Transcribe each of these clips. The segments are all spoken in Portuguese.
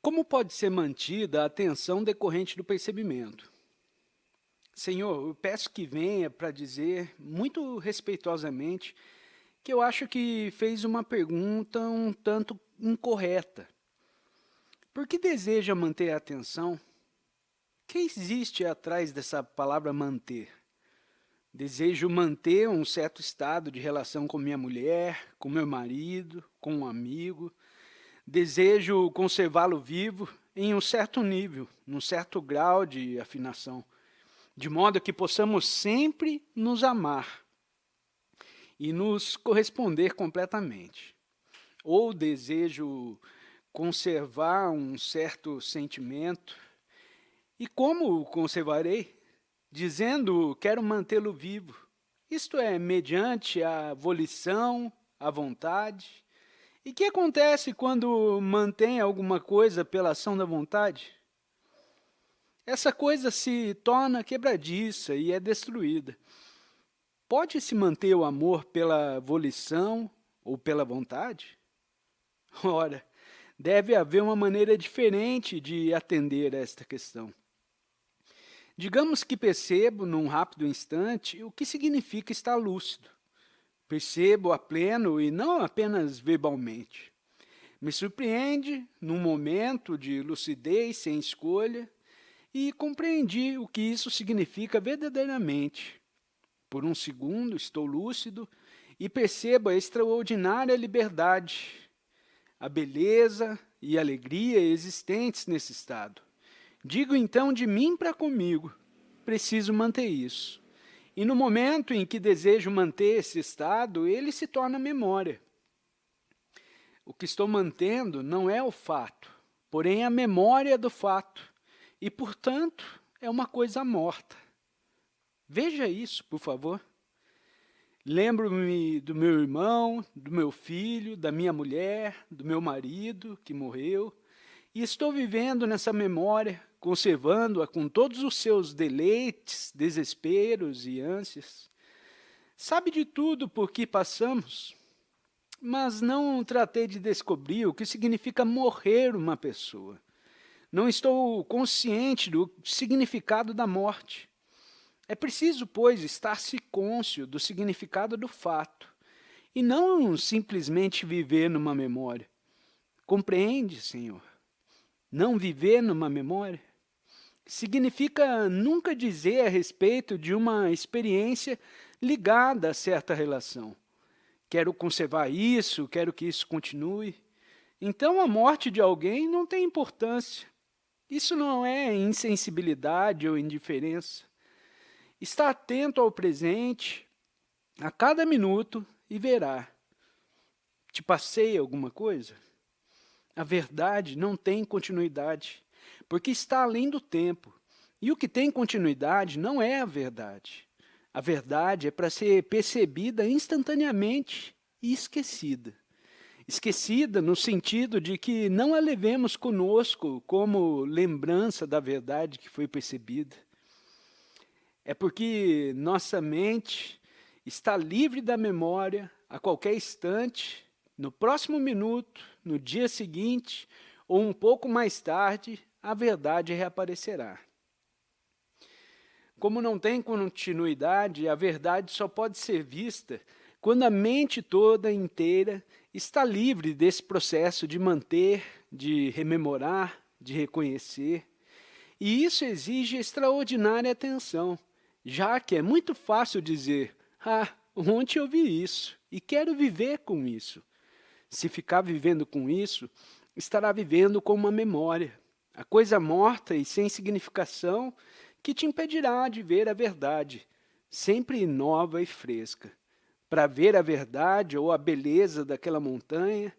Como pode ser mantida a atenção decorrente do percebimento? Senhor, eu peço que venha para dizer, muito respeitosamente, que eu acho que fez uma pergunta um tanto incorreta. Por que deseja manter a atenção? O que existe atrás dessa palavra manter? Desejo manter um certo estado de relação com minha mulher, com meu marido, com um amigo. Desejo conservá-lo vivo em um certo nível, num certo grau de afinação, de modo que possamos sempre nos amar e nos corresponder completamente. Ou desejo conservar um certo sentimento. E como o conservarei? Dizendo, quero mantê-lo vivo. Isto é, mediante a volição, a vontade. E o que acontece quando mantém alguma coisa pela ação da vontade? Essa coisa se torna quebradiça e é destruída. Pode-se manter o amor pela volição ou pela vontade? Ora, deve haver uma maneira diferente de atender a esta questão. Digamos que percebo, num rápido instante, o que significa estar lúcido. Percebo a pleno e não apenas verbalmente. Me surpreende, num momento de lucidez sem escolha, e compreendi o que isso significa verdadeiramente. Por um segundo estou lúcido e percebo a extraordinária liberdade, a beleza e alegria existentes nesse estado. Digo então de mim para comigo, preciso manter isso. E no momento em que desejo manter esse estado, ele se torna memória. O que estou mantendo não é o fato, porém a memória do fato, e, portanto, é uma coisa morta. Veja isso, por favor. Lembro-me do meu irmão, do meu filho, da minha mulher, do meu marido que morreu, e estou vivendo nessa memória, conservando-a com todos os seus deleites, desesperos e ânsias. Sabe de tudo por que passamos, mas não tratei de descobrir o que significa morrer uma pessoa. Não estou consciente do significado da morte. É preciso, pois, estar-se cônscio do significado do fato, e não simplesmente viver numa memória. Compreende, Senhor? Não viver numa memória significa nunca dizer a respeito de uma experiência ligada a certa relação. Quero conservar isso, quero que isso continue. Então a morte de alguém não tem importância. Isso não é insensibilidade ou indiferença. Está atento ao presente, a cada minuto, e verá. Te passei alguma coisa? A verdade não tem continuidade, porque está além do tempo. E o que tem continuidade não é a verdade. A verdade é para ser percebida instantaneamente e esquecida. Esquecida no sentido de que não a levemos conosco como lembrança da verdade que foi percebida. É porque nossa mente está livre da memória a qualquer instante, no próximo minuto, no dia seguinte ou um pouco mais tarde, a verdade reaparecerá. Como não tem continuidade, a verdade só pode ser vista quando a mente toda inteira está livre desse processo de manter, de rememorar, de reconhecer. E isso exige extraordinária atenção, já que é muito fácil dizer, ontem eu vi isso e quero viver com isso. Se ficar vivendo com isso, estará vivendo com uma memória, a coisa morta e sem significação que te impedirá de ver a verdade, sempre nova e fresca. Para ver a verdade ou a beleza daquela montanha,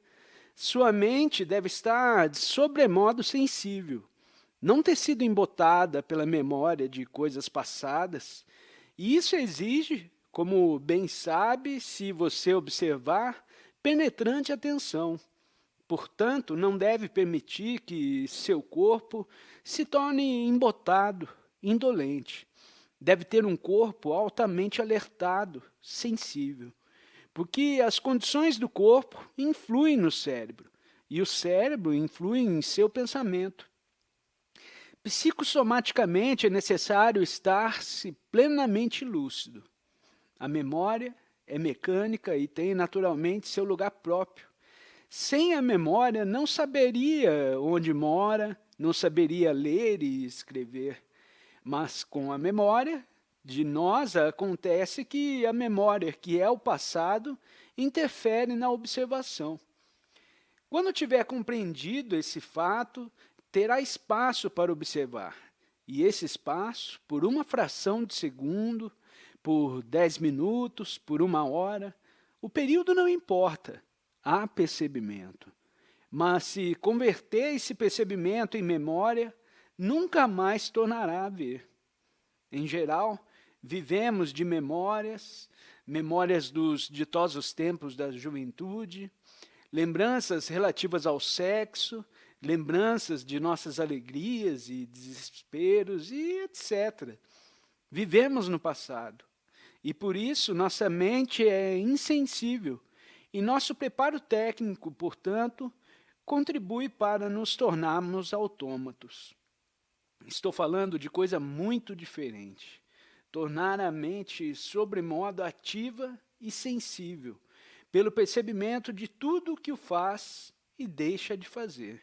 sua mente deve estar de sobremodo sensível, não ter sido embotada pela memória de coisas passadas, e isso exige, como bem sabe, se você observar, penetrante atenção. Portanto, não deve permitir que seu corpo se torne embotado, indolente. Deve ter um corpo altamente alertado, sensível, porque as condições do corpo influem no cérebro, e o cérebro influi em seu pensamento. Psicossomaticamente é necessário estar-se plenamente lúcido. A memória é mecânica e tem naturalmente seu lugar próprio. Sem a memória, não saberia onde mora, não saberia ler e escrever. Mas com a memória de nós, acontece que a memória, que é o passado, interfere na observação. Quando tiver compreendido esse fato, terá espaço para observar. E esse espaço, por uma fração de segundo, por 10 minutos, por 1 hora, o período não importa, há percebimento. Mas se converter esse percebimento em memória, nunca mais tornará a ver. Em geral, vivemos de memórias, memórias dos ditosos tempos da juventude, lembranças relativas ao sexo, lembranças de nossas alegrias e desesperos e etc. Vivemos no passado e, por isso, nossa mente é insensível e nosso preparo técnico, portanto, contribui para nos tornarmos autômatos. Estou falando de coisa muito diferente. Tornar a mente sobremodo ativa e sensível, pelo percebimento de tudo o que o faz e deixa de fazer.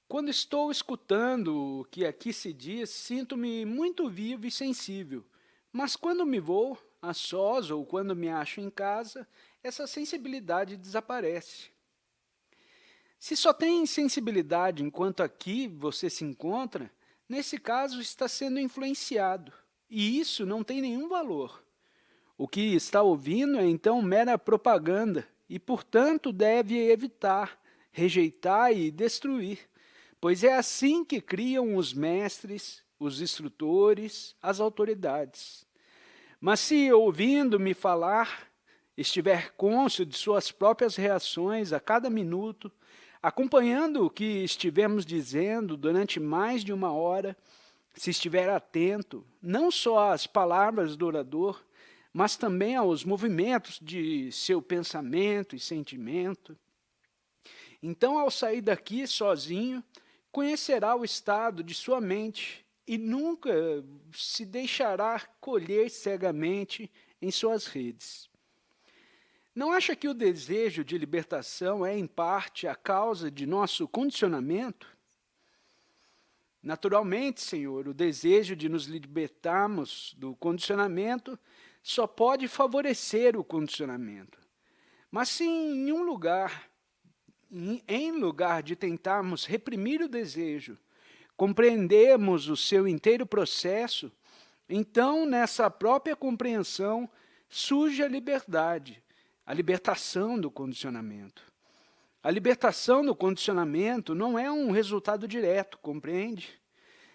Quando estou escutando o que aqui se diz, sinto-me muito vivo e sensível, mas quando me vou, a sós ou quando me acho em casa, essa sensibilidade desaparece. Se só tem sensibilidade enquanto aqui você se encontra, nesse caso está sendo influenciado, e isso não tem nenhum valor. O que está ouvindo é então mera propaganda, e portanto deve evitar, rejeitar e destruir, pois é assim que criam os mestres, os instrutores, as autoridades. Mas se, ouvindo-me falar, estiver cônscio de suas próprias reações a cada minuto, acompanhando o que estivemos dizendo durante mais de 1 hora, se estiver atento, não só às palavras do orador, mas também aos movimentos de seu pensamento e sentimento, então, ao sair daqui sozinho, conhecerá o estado de sua mente e nunca se deixará colher cegamente em suas redes. Não acha que o desejo de libertação é, em parte, a causa de nosso condicionamento? Naturalmente, Senhor, o desejo de nos libertarmos do condicionamento só pode favorecer o condicionamento. Mas se em lugar de tentarmos reprimir o desejo, compreendermos o seu inteiro processo, então, nessa própria compreensão, surge a liberdade, a libertação do condicionamento. A libertação do condicionamento não é um resultado direto, compreende?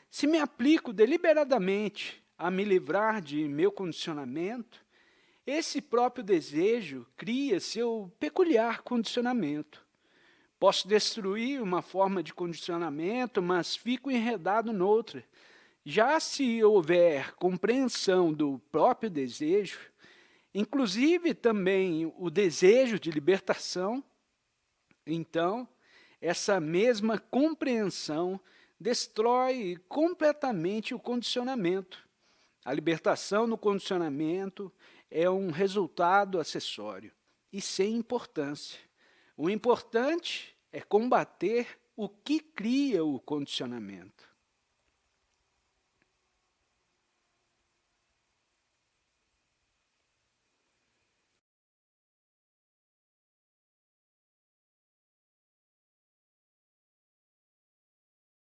Se me aplico deliberadamente a me livrar de meu condicionamento, esse próprio desejo cria seu peculiar condicionamento. Posso destruir uma forma de condicionamento, mas fico enredado noutra. Já se houver compreensão do próprio desejo, inclusive também o desejo de libertação, então, essa mesma compreensão destrói completamente o condicionamento. A libertação do condicionamento é um resultado acessório e sem importância. O importante é combater o que cria o condicionamento.